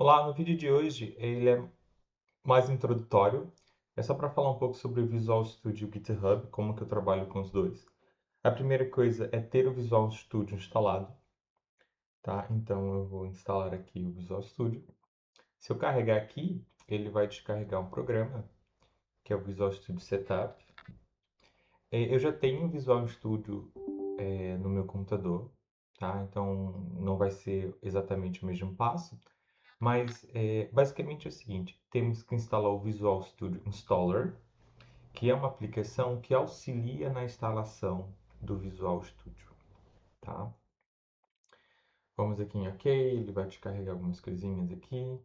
Olá, no vídeo de hoje ele é mais introdutório, é só para falar um pouco sobre o Visual Studio e o GitHub, como que eu trabalho com os dois. A primeira coisa é ter o Visual Studio instalado, tá? Então eu vou instalar aqui o Visual Studio. Se eu carregar aqui, ele vai descarregar um programa, que é o Visual Studio Setup. Eu já tenho o Visual Studio no meu computador, tá? Então não vai ser exatamente o mesmo passo, mas basicamente é o seguinte: temos que instalar o Visual Studio Installer, que é uma aplicação que auxilia na instalação do Visual Studio, tá? Vamos aqui em OK, ele vai descarregar algumas coisinhas aqui.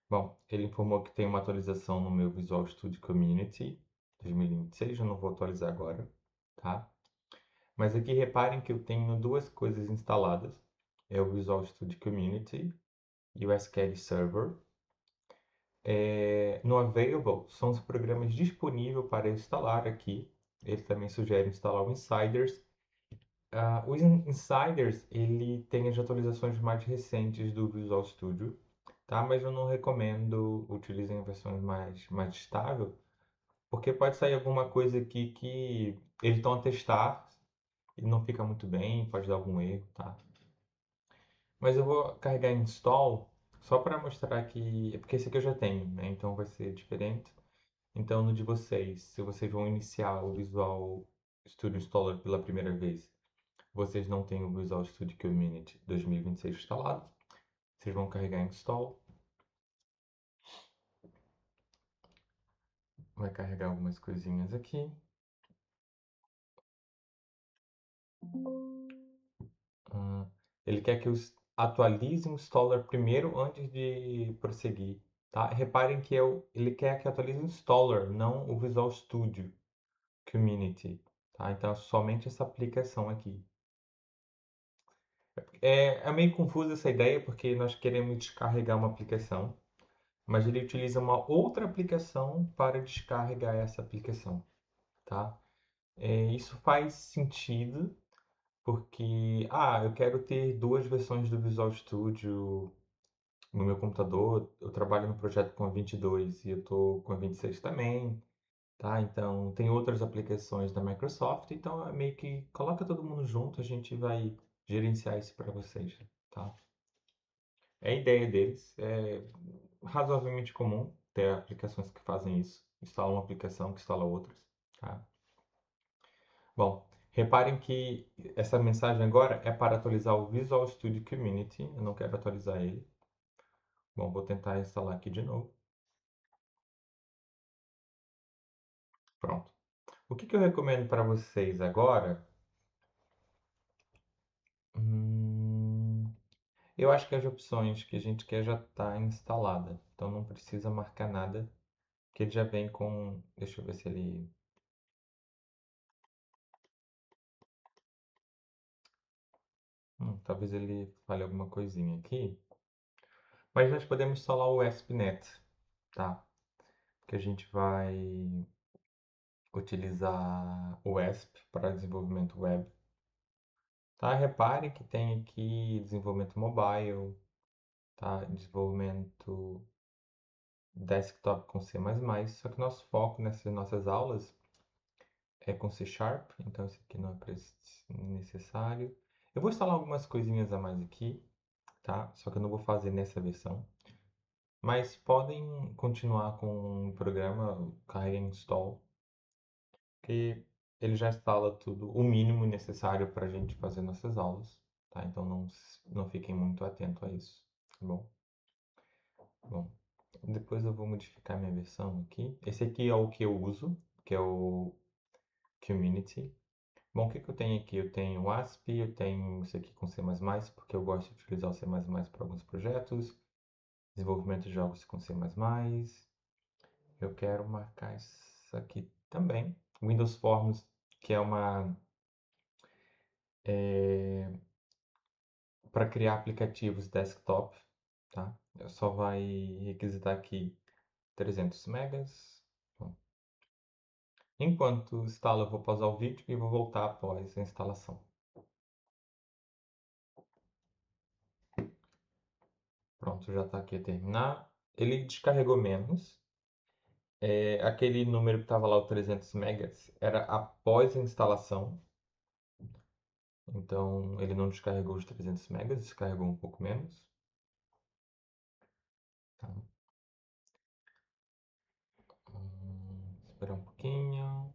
Bom, ele informou que tem uma atualização no meu Visual Studio Community 2026, eu não vou atualizar agora, tá? Mas aqui reparem que eu tenho duas coisas instaladas, é o Visual Studio Community e o SQL Server. No Available são os programas disponíveis para instalar aqui. Ele também sugere instalar o Insiders. O Insiders ele tem as atualizações mais recentes do Visual Studio, tá? Mas eu não recomendo utilizem versões mais estável, porque pode sair alguma coisa aqui que eles estão a testar e não fica muito bem, pode dar algum erro, tá? Mas eu vou carregar install só para mostrar que, porque esse aqui eu já tenho, né? Então vai ser diferente. Então, no de vocês, se vocês vão iniciar o Visual Studio Installer pela primeira vez, vocês não têm o Visual Studio Community 2026 instalado, vocês vão carregar install, vai carregar algumas coisinhas aqui. Ah, ele quer que eu atualize o installer primeiro antes de prosseguir, tá? Reparem que ele quer que eu atualize o installer, não o Visual Studio Community, tá? Então, é somente essa aplicação aqui. É meio confusa essa ideia porque nós queremos descarregar uma aplicação, mas ele utiliza uma outra aplicação para descarregar essa aplicação, tá? Isso faz sentido porque, eu quero ter duas versões do Visual Studio no meu computador. Eu trabalho no projeto com a 22 e eu estou com a 26 também, tá? Então tem outras aplicações da Microsoft, então é meio que coloca todo mundo junto, a gente vai gerenciar isso para vocês, tá? É a ideia deles, é razoavelmente comum ter aplicações que fazem isso. Instala uma aplicação que instala outras, tá? Bom, reparem que essa mensagem agora é para atualizar o Visual Studio Community. Eu não quero atualizar ele. Bom, vou tentar instalar aqui de novo. Pronto. O que eu recomendo para vocês agora? Hum, eu acho que as opções que a gente quer já está instalada. Então não precisa marcar nada, que ele já vem com... Deixa eu ver se ele... talvez ele fale alguma coisinha aqui. Mas nós podemos instalar o ASP.NET, tá? Que a gente vai utilizar o ASP para desenvolvimento web. Tá? Repare que tem aqui desenvolvimento mobile, tá? Desenvolvimento desktop com C++, só que nosso foco nessas nossas aulas é com C Sharp, então isso aqui não é necessário. Eu vou instalar algumas coisinhas a mais aqui, tá? Só que eu não vou fazer nessa versão. Mas podem continuar com o programa, carreguem install, que ele já instala tudo, o mínimo necessário para a gente fazer nossas aulas, tá? Então não fiquem muito atentos a isso, tá bom? Bom, depois eu vou modificar minha versão aqui. Esse aqui é o que eu uso, que é o Community. Bom, o que eu tenho aqui? Eu tenho o ASP, eu tenho isso aqui com C++, porque eu gosto de utilizar o C++ para alguns projetos. Desenvolvimento de jogos com C++. Eu quero marcar isso aqui também. Windows Forms, que é uma para criar aplicativos desktop, tá? Só vai requisitar aqui 300 megas. Bom, enquanto instala, eu vou pausar o vídeo e vou voltar após a instalação. Pronto, já está aqui a terminar. Ele descarregou menos. Aquele número que estava lá, o 300 megas, era após a instalação. Então ele não descarregou os 300 megas, descarregou um pouco menos. Tá. Esperar um pouquinho.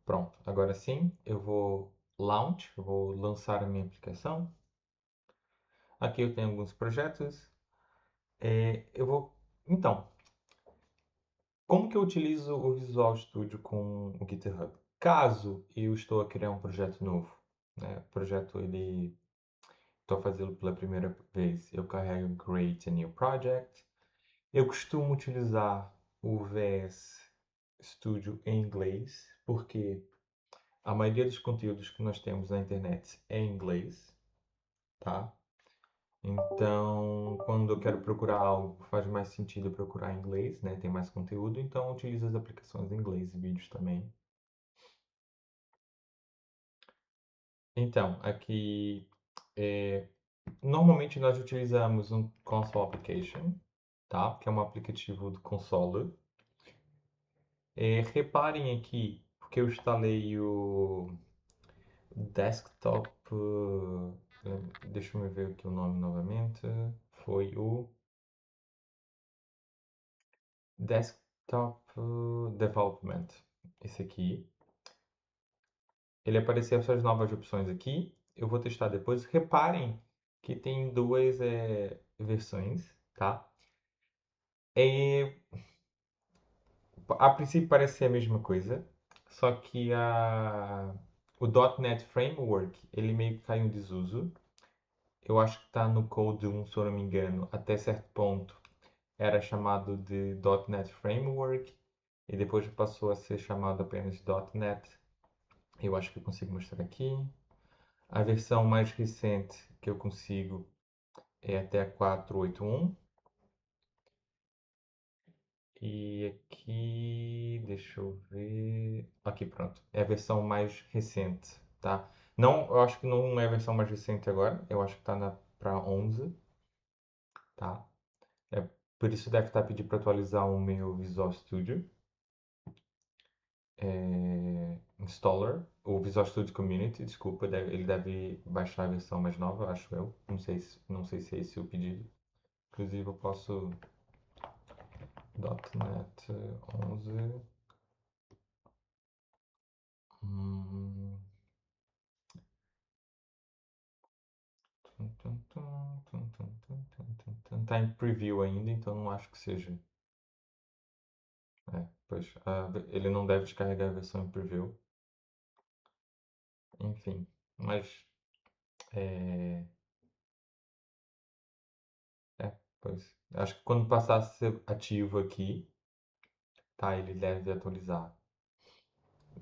Pronto, agora sim eu vou launch, eu vou lançar a minha aplicação. Aqui eu tenho alguns projetos. Eu vou. Então, como que eu utilizo o Visual Studio com o GitHub? Caso eu estou a criar um projeto novo, né? O projeto ele estou a fazê-lo pela primeira vez, eu carrego Create a New Project. Eu costumo utilizar o VS Studio em inglês, porque a maioria dos conteúdos que nós temos na internet é em inglês, tá? Então, quando eu quero procurar algo, faz mais sentido eu procurar em inglês, né? Tem mais conteúdo, então eu utilizo as aplicações em inglês e vídeos também. Então, aqui, normalmente nós utilizamos um Console Application, tá? Que é um aplicativo do console. Reparem aqui, porque eu instalei o Desktop. Deixa eu ver aqui o nome novamente. Foi o Desktop Development. Esse aqui. Ele apareceu essas novas opções aqui. Eu vou testar depois. Reparem que tem duas versões, tá? É, a princípio parece ser a mesma coisa, só que o .NET Framework ele meio que caiu em desuso. Eu acho que está no Code 1, se eu não me engano, até certo ponto era chamado de .NET Framework e depois passou a ser chamado apenas .NET. Eu acho que eu consigo mostrar aqui. A versão mais recente que eu consigo é até a 4.8.1. E aqui, deixa eu ver. Aqui, pronto. É a versão mais recente, tá? Não, eu acho que não é a versão mais recente agora. Eu acho que está para 11, tá? É, por isso deve estar pedindo para atualizar o meu Visual Studio Installer, o Visual Studio Community, desculpa, ele deve baixar a versão mais nova, acho eu. Não sei se é esse o pedido. Inclusive eu posso .NET 11. Hum, Tá em preview ainda, então não acho que seja. Pois, ele não deve descarregar a versão em preview. Enfim, mas é, pois. Acho que quando passar a ser ativo aqui, tá, ele deve atualizar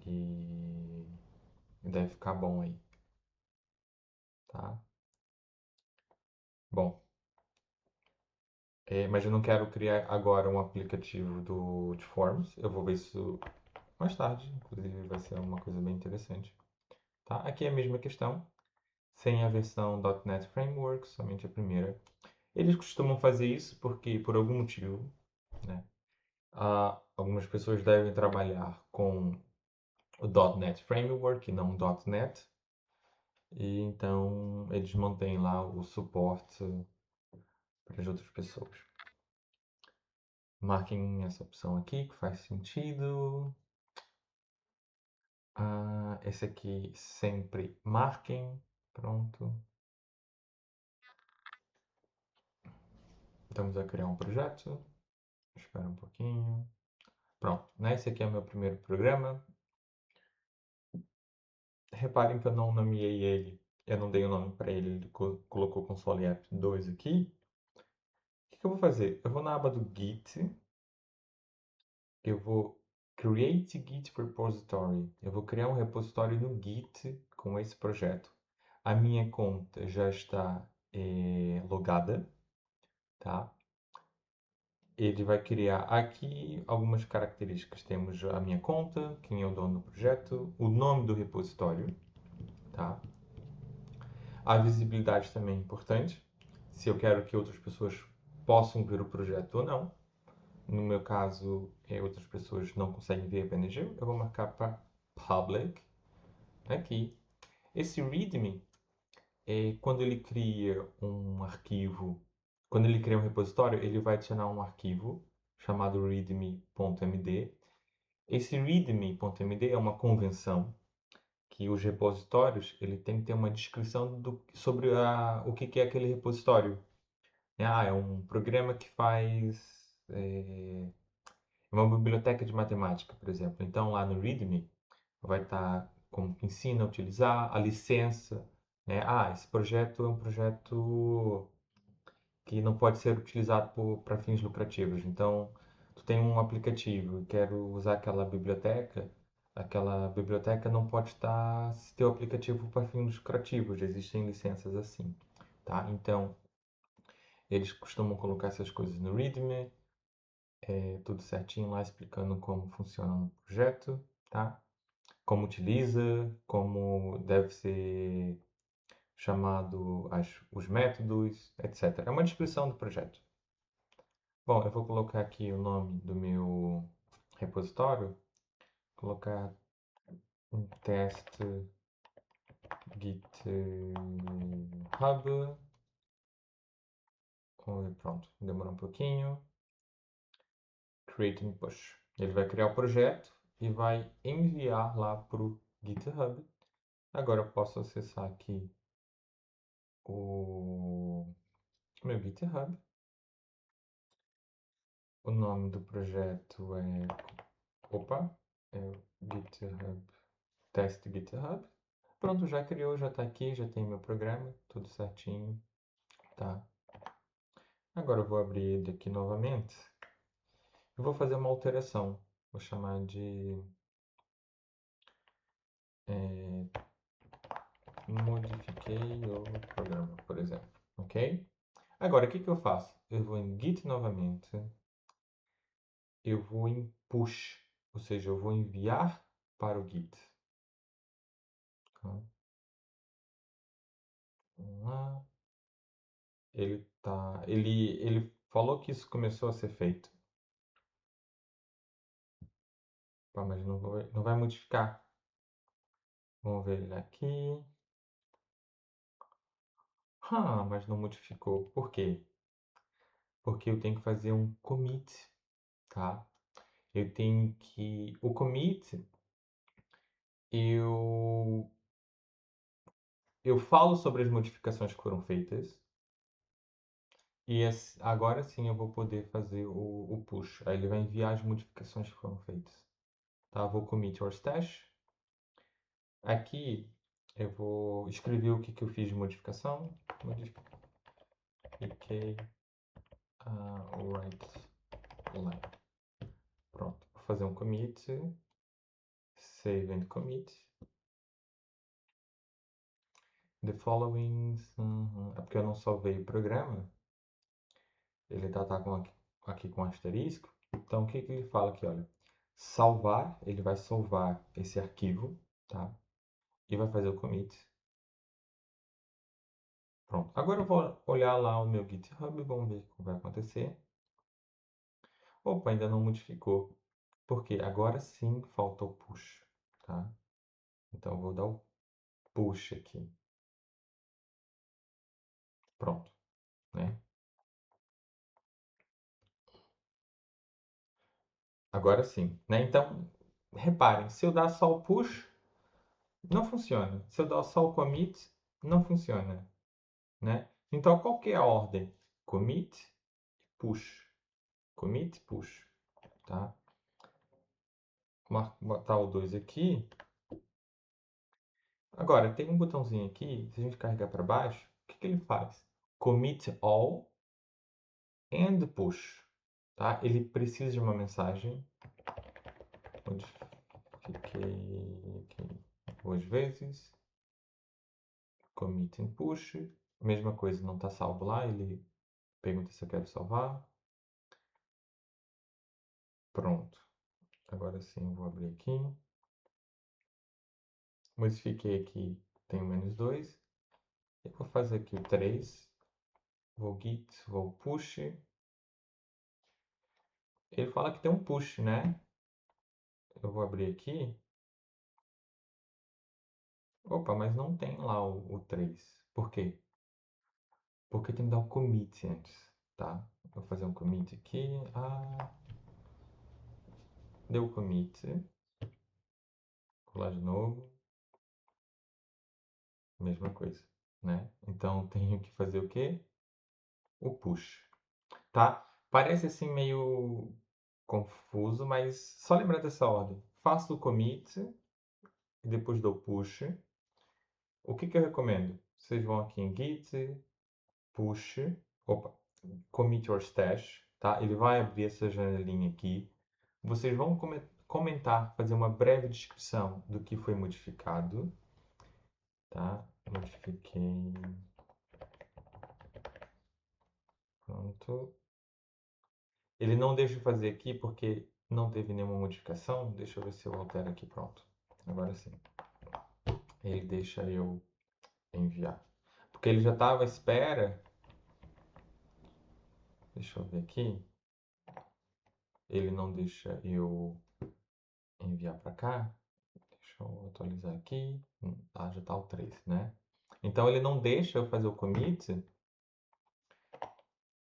e deve ficar bom aí, tá? Bom, mas eu não quero criar agora um aplicativo de Forms. Eu vou ver isso mais tarde, inclusive vai ser uma coisa bem interessante. Tá? Aqui é a mesma questão, sem a versão .NET Framework, somente a primeira. Eles costumam fazer isso porque, por algum motivo, né, algumas pessoas devem trabalhar com o .NET Framework e não o .NET, e então eles mantêm lá o suporte para as outras pessoas. Marquem essa opção aqui que faz sentido. Esse aqui sempre marquem. Pronto. Estamos a criar um projeto. Espera um pouquinho. Pronto, né? Esse aqui é o meu primeiro programa. Reparem que eu não nomeei ele. Eu não dei o nome para ele. Ele colocou console app 2 aqui. O que eu vou fazer? Eu vou na aba do Git. Eu vou Create Git Repository. Eu vou criar um repositório no Git com esse projeto. A minha conta já está logada, tá? Ele vai criar aqui algumas características. Temos a minha conta, quem é o dono do projeto, o nome do repositório, tá? A visibilidade também é importante, se eu quero que outras pessoas possam ver o projeto ou não. No meu caso, outras pessoas não conseguem ver apenas eu vou marcar para public aqui. Esse readme é quando ele cria um arquivo, quando ele cria um repositório, ele vai adicionar um arquivo chamado readme.md. Esse readme.md é uma convenção que os repositórios ele tem que ter uma descrição sobre o que é aquele repositório. É um programa que faz uma biblioteca de matemática, por exemplo. Então, lá no README vai estar como que ensina a utilizar, a licença. Né? Esse projeto é um projeto que não pode ser utilizado para fins lucrativos. Então, tu tem um aplicativo e quero usar aquela biblioteca não pode estar se teu aplicativo para fins lucrativos. Existem licenças assim, tá? Então, eles costumam colocar essas coisas no README, tudo certinho lá explicando como funciona no projeto, tá? Como utiliza, como deve ser chamado os métodos, etc. É uma descrição do projeto. Bom, eu vou colocar aqui o nome do meu repositório, colocar um teste GitHub. Pronto, demorou um pouquinho. Create and push. Ele vai criar o projeto e vai enviar lá para o GitHub. Agora eu posso acessar aqui o meu GitHub. O nome do projeto é. Opa! É o GitHub. Teste GitHub. Pronto, já criou, já está aqui, já tem meu programa, tudo certinho. Tá. Agora eu vou abrir ele aqui novamente. Eu vou fazer uma alteração. Vou chamar de modifiquei o programa, por exemplo. Ok? Agora, o que eu faço? Eu vou em Git novamente. Eu vou em push, ou seja, eu vou enviar para o Git. Então, vamos lá. Ele falou que isso começou a ser feito. Mas não vai modificar. Vamos ver ele aqui. Mas não modificou. Por quê? Porque eu tenho que fazer um commit, tá? Eu tenho que... O commit, eu falo sobre as modificações que foram feitas e agora sim eu vou poder fazer o push. Aí ele vai enviar as modificações que foram feitas. Tá? Vou commit or stash. Aqui eu vou escrever o que eu fiz de modificação. Modifiquei right line. Pronto. Vou fazer um commit. Save and commit. The following. É porque eu não salvei o programa. Ele tá aqui com asterisco. Então o que ele fala aqui, olha. Salvar, ele vai salvar esse arquivo, tá? E vai fazer o commit. Pronto. Agora eu vou olhar lá o meu GitHub, vamos ver o que vai acontecer. Opa, ainda não modificou. Porque agora sim falta o push, tá? Então eu vou dar o push aqui. Pronto, né? Agora sim, né? Então, reparem, se eu dar só o push, não funciona. Se eu dar só o commit, não funciona, né? Então, qual que é a ordem? Commit, push. Commit, push, tá? Vou botar o 2 aqui. Agora, tem um botãozinho aqui, se a gente carregar para baixo, o que ele faz? Commit all and push, tá? Ele precisa de uma mensagem. Modifiquei aqui 2 vezes. Commit and push. Mesma coisa, não está salvo lá, ele pergunta se eu quero salvar. Pronto. Agora sim, eu vou abrir aqui. Modifiquei aqui, tem o -2. Eu vou fazer aqui o 3. Vou git, vou push. Ele fala que tem um push, né? Eu vou abrir aqui. Opa, mas não tem lá o 3. Por quê? Porque tem que dar um commit antes, tá? Vou fazer um commit aqui. Deu commit. Vou lá de novo. Mesma coisa, né? Então tenho que fazer o quê? O push, tá? Parece assim meio confuso, mas só lembrar dessa ordem. Faço o commit e depois dou push. O que que eu recomendo? Vocês vão aqui em git, push, opa, commit your stash, tá? Ele vai abrir essa janelinha aqui. Vocês vão comentar, fazer uma breve descrição do que foi modificado, tá? Modifiquei, pronto. Ele não deixa eu fazer aqui porque não teve nenhuma modificação. Deixa eu ver se eu altero aqui, pronto. Agora sim. Ele deixa eu enviar. Porque ele já estava à espera. Deixa eu ver aqui. Ele não deixa eu enviar para cá. Deixa eu atualizar aqui. Já está o 3, né? Então ele não deixa eu fazer o commit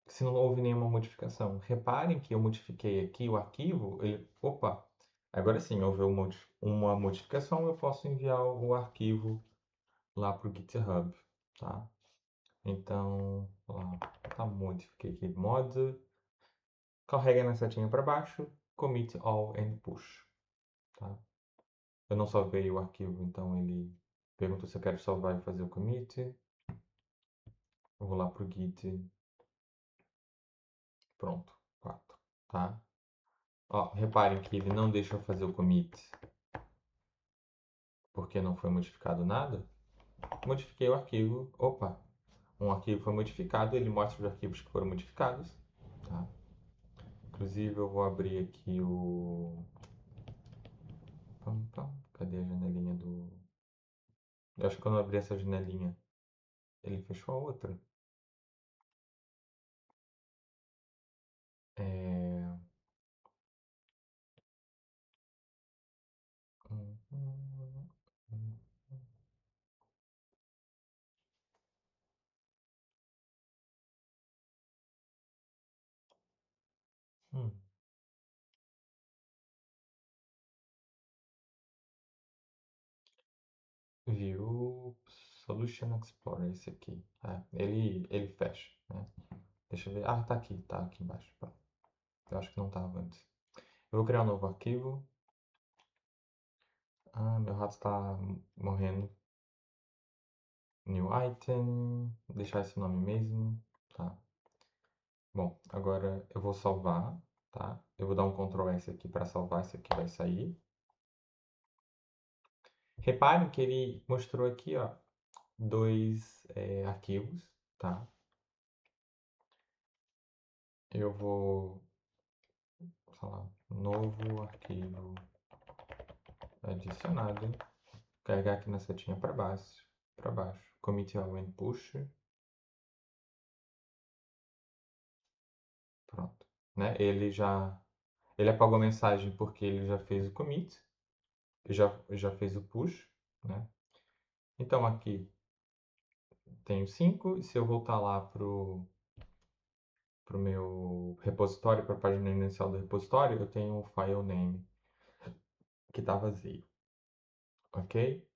se não houve nenhuma modificação. Reparem que eu modifiquei aqui o arquivo. Opa, agora sim, houve uma modificação, eu posso enviar o arquivo lá para o GitHub, tá? Então, lá, tá, modifiquei aqui mod, carrega na setinha para baixo, commit all and push, tá? Eu não salvei o arquivo, então ele perguntou se eu quero salvar e fazer o commit. Eu vou lá pro Git, pronto, 4, tá? Ó, reparem que ele não deixa eu fazer o commit porque não foi modificado nada. Modifiquei o arquivo, opa, um arquivo foi modificado, ele mostra os arquivos que foram modificados, tá? Inclusive eu vou abrir aqui o... Cadê a janelinha do... Eu acho que quando eu abri essa janelinha, ele fechou a outra. É... Hum. View Solution Explorer, esse aqui. Ele fecha, né? Deixa eu ver. Tá aqui embaixo. Pronto. Eu acho que não estava antes. Eu vou criar um novo arquivo. Meu rato está morrendo. New item. Deixar esse nome mesmo. Tá. Bom, agora eu vou salvar, tá? Eu vou dar um Ctrl S aqui para salvar. Esse aqui vai sair. Reparem que ele mostrou aqui, ó, dois arquivos, tá? Eu vou, sei lá, novo arquivo adicionado, carregar aqui na setinha para baixo, commit all and push, pronto, né? Ele apagou a mensagem porque ele já fez o commit, já fez o push, né? Então aqui tenho 5 e se eu voltar lá pro meu repositório, para a página inicial do repositório, eu tenho o file name que está vazio, ok?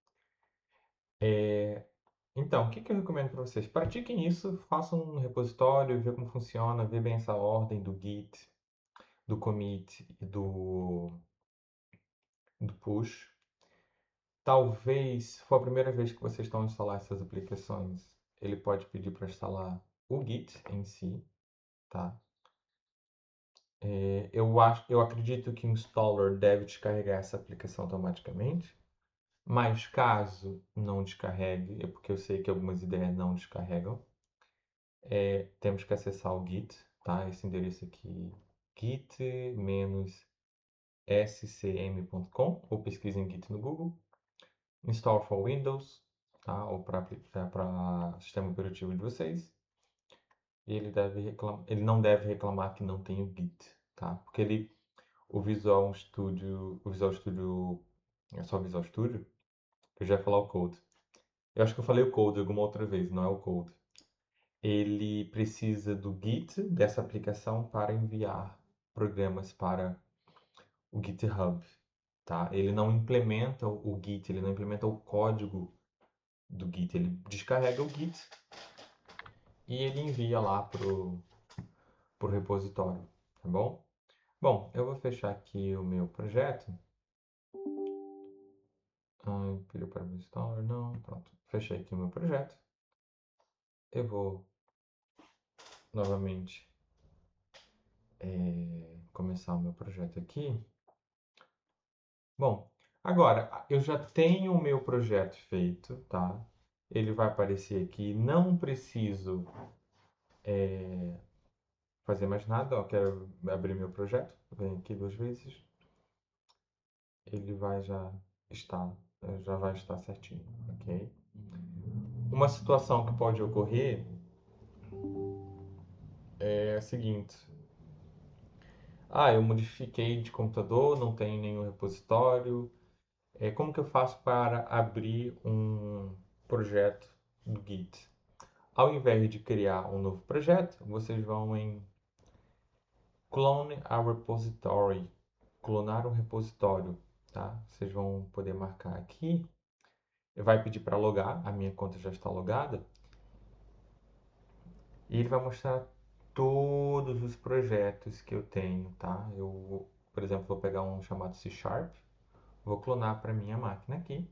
Então, o que eu recomendo para vocês? Pratiquem isso, façam um repositório, vê como funciona, vê bem essa ordem do Git, do commit e do push. Talvez, se for a primeira vez que vocês estão a instalar essas aplicações, ele pode pedir para instalar o Git em si, tá? Eu acredito que o installer deve descarregar essa aplicação automaticamente, mas caso não descarregue, é porque eu sei que algumas ideias não descarregam, temos que acessar o Git, tá? Esse endereço aqui, git-scm.com, ou pesquisem Git no Google, install for Windows, tá? Ou para o sistema operativo de vocês. E ele não deve reclamar que não tem o Git, tá? Porque o Visual Studio, é só o Visual Studio, eu já ia falar o Code. Eu acho que eu falei o Code alguma outra vez, não é o Code. Ele precisa do Git dessa aplicação para enviar programas para o GitHub, tá? Ele não implementa o Git, ele não implementa o código do Git, ele descarrega o Git e ele envia lá pro repositório, tá bom? Bom, eu vou fechar aqui o meu projeto. Pediu para me instalar, não, pronto. Fechei aqui o meu projeto. Eu vou novamente começar o meu projeto aqui. Bom, agora eu já tenho o meu projeto feito, tá? Ele vai aparecer aqui. Não preciso fazer mais nada. Ó, quero abrir meu projeto. Venho aqui duas vezes. Ele já vai estar certinho, ok? Uma situação que pode ocorrer é a seguinte. Eu modifiquei de computador, não tenho nenhum repositório. Como que eu faço para abrir um projeto do Git? Ao invés de criar um novo projeto, vocês vão em Clone a Repository, clonar um repositório, tá? Vocês vão poder marcar aqui. Vai pedir para logar, a minha conta já está logada. E ele vai mostrar todos os projetos que eu tenho, tá? Por exemplo, vou pegar um chamado C Sharp, vou clonar para minha máquina aqui.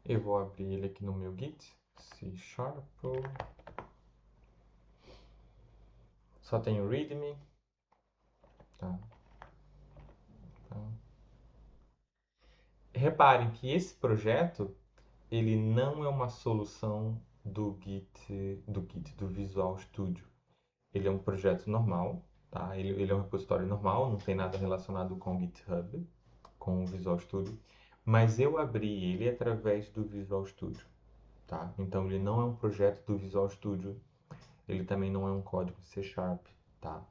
Eu vou abrir ele aqui no meu Git, C Sharp. Só tem o README, tá? Então, reparem que esse projeto, ele não é uma solução do Visual Studio. Ele é um projeto normal, tá? Ele é um repositório normal, não tem nada relacionado com o GitHub, com o Visual Studio, mas eu abri ele através do Visual Studio, tá? Então ele não é um projeto do Visual Studio, ele também não é um código C Sharp, tá?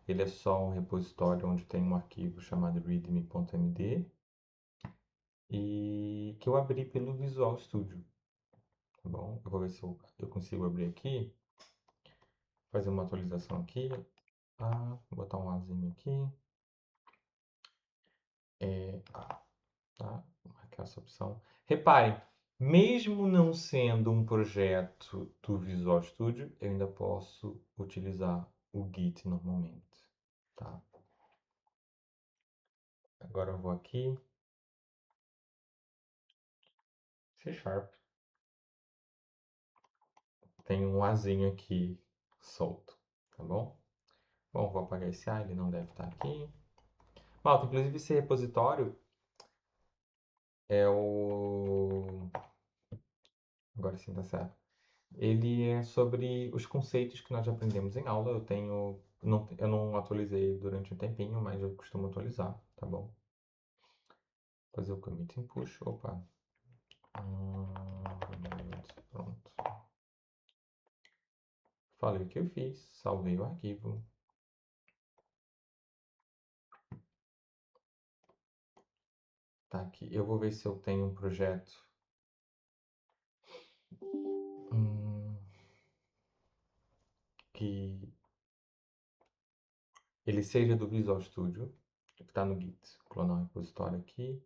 Ele é só um repositório onde tem um arquivo chamado readme.md e que eu abri pelo Visual Studio, tá bom? Eu vou ver se eu consigo abrir aqui, fazer uma atualização aqui, vou botar um Azinho aqui, tá? Vou marcar essa opção. Reparem, mesmo não sendo um projeto do Visual Studio, eu ainda posso utilizar o Git normalmente, tá? Agora eu vou aqui, C Sharp. Tem um Azinho aqui solto, tá bom? Bom, vou apagar esse A, ele não deve estar aqui. Malta, inclusive esse repositório é o... Agora sim tá certo. Ele é sobre os conceitos que nós já aprendemos em aula. Eu não atualizei durante um tempinho, mas eu costumo atualizar, tá bom? Fazer o commit em push, opa. Pronto. Falei o que eu fiz, salvei o arquivo. Tá aqui. Eu vou ver se eu tenho um projeto. Que ele seja do Visual Studio, que está no Git. Vou clonar o repositório aqui.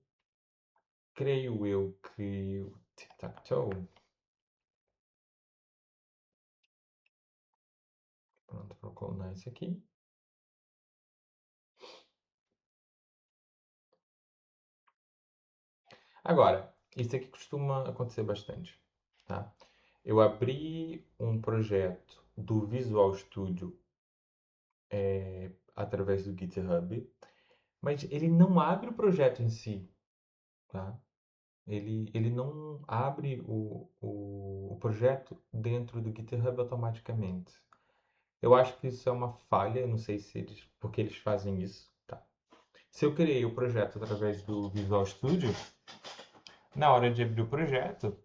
Creio eu que o tic-tac-toe. Pronto, vou clonar esse aqui. Agora, isso aqui costuma acontecer bastante, tá? Eu abri um projeto do Visual Studio através do GitHub, mas ele não abre o projeto em si, tá? Ele não abre o projeto dentro do GitHub automaticamente. Eu acho que isso é uma falha, eu não sei se porque eles fazem isso, tá? Se eu criei o projeto através do Visual Studio, Na hora de abrir o projeto,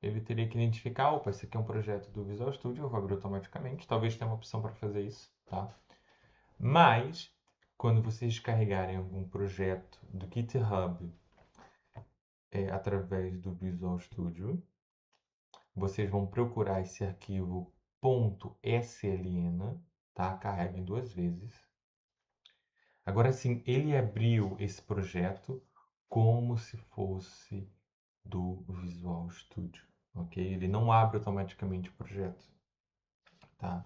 ele teria que identificar, opa, esse aqui é um projeto do Visual Studio, eu vou abrir automaticamente. Talvez tenha uma opção para fazer isso, tá? Mas, quando vocês descarregarem algum projeto do GitHub através do Visual Studio, vocês vão procurar esse arquivo .sln, tá? Carreguem duas vezes. Agora sim, ele abriu esse projeto como se fosse do Visual Studio, ok? Ele não abre automaticamente o projeto, tá?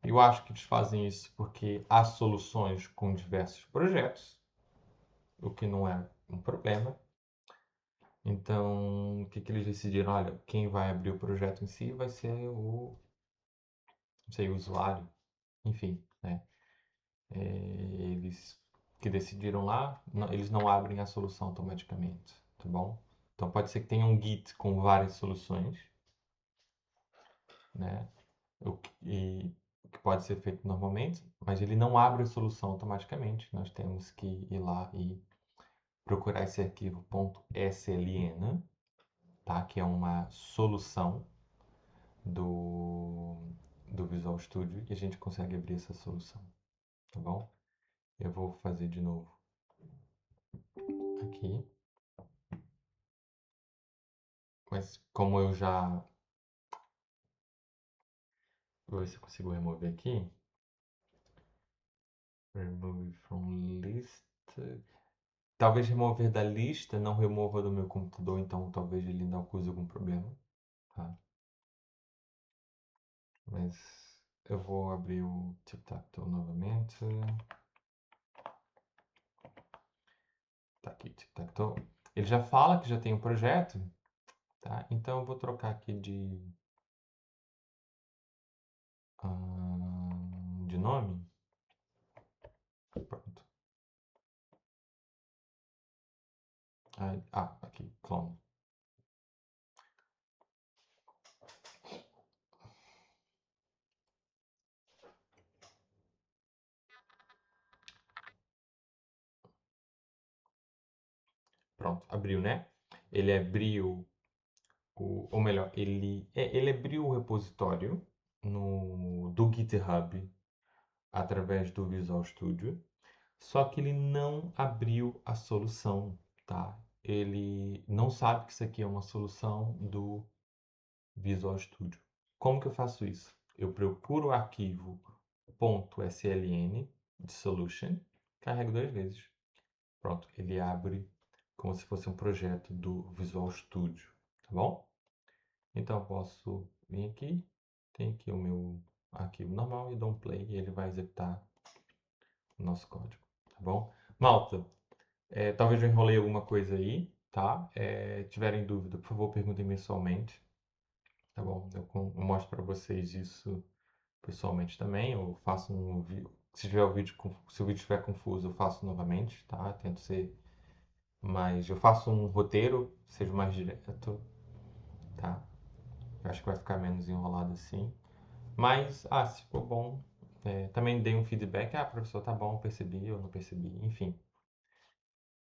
Eu acho que eles fazem isso porque há soluções com diversos projetos, o que não é um problema. Então, o que que eles decidiram? Olha, quem vai abrir o projeto em si vai ser não sei, o usuário, enfim, né? Eles que decidiram lá, eles não abrem a solução automaticamente, tá bom? Então pode ser que tenha um Git com várias soluções, né? O que pode ser feito normalmente, mas ele não abre a solução automaticamente. Nós temos que ir lá e procurar esse arquivo .sln, tá? Que é uma solução do, do Visual Studio e a gente consegue abrir essa solução, tá bom? Eu vou fazer de novo aqui, mas como eu já vou ver se eu consigo remover aqui. Remove from list. Talvez remover da lista não remova do meu computador, então talvez ele não cause algum problema, tá? Mas eu vou abrir o Tic-Tac-Toe novamente. Tá aqui, Tic-Tac-Toe. Ele já fala que já tem um projeto, tá? Então eu vou trocar aqui de nome. Pronto. Aqui, clone. Pronto, abriu, né? Ele abriu ou melhor, ele abriu o repositório do GitHub através do Visual Studio, só que ele não abriu a solução, tá? Ele não sabe que isso aqui é uma solução do Visual Studio. Como que eu faço isso? Eu procuro o arquivo .sln de solution, carrego duas vezes. Pronto, ele abre como se fosse um projeto do Visual Studio, tá bom? Então eu posso vir aqui, tem aqui o meu arquivo normal e dou um play e ele vai executar o nosso código, tá bom? Malta, talvez eu enrolei alguma coisa aí, tá? Tiverem dúvida, por favor, perguntem mensalmente, tá bom? Eu mostro para vocês isso pessoalmente também, eu faço um vídeo, se tiver o vídeo, se o vídeo estiver confuso, eu faço novamente, tá? Tento ser mais, eu faço um roteiro, seja mais direto, tá? Eu acho que vai ficar menos enrolado assim. Mas, se ficou bom, também dei um feedback. Professor, tá bom, percebi ou não percebi, enfim.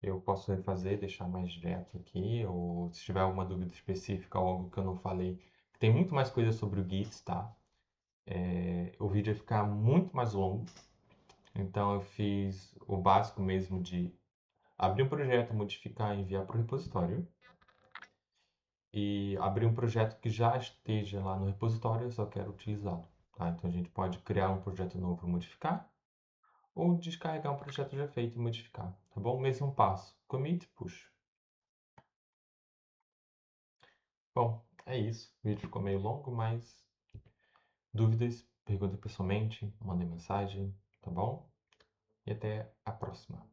Eu posso refazer, deixar mais direto aqui, ou se tiver alguma dúvida específica ou algo que eu não falei. Tem muito mais coisa sobre o Git, tá? O vídeo vai ficar muito mais longo, então eu fiz o básico mesmo de abrir um projeto, modificar e enviar para o repositório. E abrir um projeto que já esteja lá no repositório, eu só quero utilizá-lo, tá? Então a gente pode criar um projeto novo e modificar, ou descarregar um projeto já feito e modificar, tá bom? Mesmo passo, commit, push. Bom, é isso. O vídeo ficou meio longo, mas dúvidas, perguntem pessoalmente, mandem mensagem, tá bom? E até a próxima.